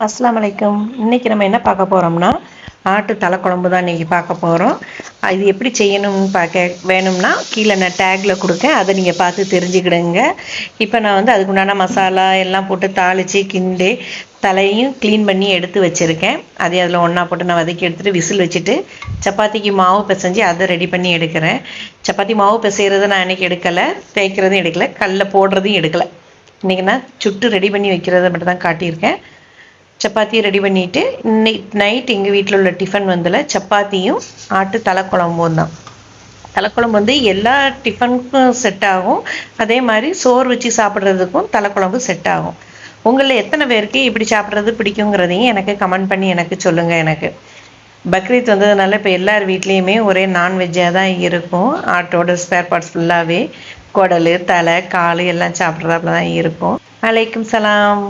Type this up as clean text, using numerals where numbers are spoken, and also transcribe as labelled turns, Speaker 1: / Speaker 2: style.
Speaker 1: அஸ்ஸலாமு அலைக்கும். இன்னைக்கு நம்ம என்ன பார்க்க போகிறோம்னா ஆட்டு தலைக்குழம்பு தான் இன்றைக்கி பார்க்க போகிறோம். இது எப்படி செய்யணும்னு வேணும்னா கீழே நான் டேக்கில் கொடுக்கேன், அதை நீங்கள் பார்த்து தெரிஞ்சுக்கிடுங்க. இப்போ நான் வந்து அதுக்குண்டான மசாலா எல்லாம் போட்டு தாளித்து கிண்டி தலையும் க்ளீன் பண்ணி எடுத்து வச்சுருக்கேன். அதே அதில் ஒன்றா போட்டு நான் வதக்கி எடுத்துகிட்டு விசில் வச்சுட்டு சப்பாத்திக்கு மாவு பிசைஞ்சு அதை ரெடி பண்ணி எடுக்கிறேன். சப்பாத்தி மாவு பிசைகிறத நான் இன்றைக்கி எடுக்கலை, தேய்க்கிறதும் எடுக்கலை, கல்லில் போடுறதையும் எடுக்கலை. இன்றைக்கி நான் சுட்டு ரெடி பண்ணி வைக்கிறத மட்டும் தான் காட்டியிருக்கேன். சப்பாத்தி ரெடி பண்ணிவிட்டு இன்னைக்கு நைட் எங்கள் வீட்டில் உள்ள டிஃபன் வந்தில் சப்பாத்தியும் ஆட்டு தலைக்குழம்பும் தான். தலைக்குழம்பு வந்து எல்லா டிஃபனுக்கும் செட் ஆகும், அதே மாதிரி சோறு வச்சு சாப்பிட்றதுக்கும் தலைக்குழம்பு செட் ஆகும். உங்களில் எத்தனை பேருக்கு இப்படி சாப்பிட்றது பிடிக்குங்கிறதையும் எனக்கு கமெண்ட் பண்ணி எனக்கு சொல்லுங்கள். எனக்கு பக்ரீத் வந்ததுனால இப்போ எல்லார் வீட்லேயுமே ஒரே நான்வெஜ்ஜாக தான் இருக்கும். ஆட்டோட ஸ்பேர் பார்ட்ஸ் ஃபுல்லாகவே குடல் தலை கால் எல்லாம் சாப்பிட்றதாப்புல தான் இருக்கும். அலைக்கும் சலாம்.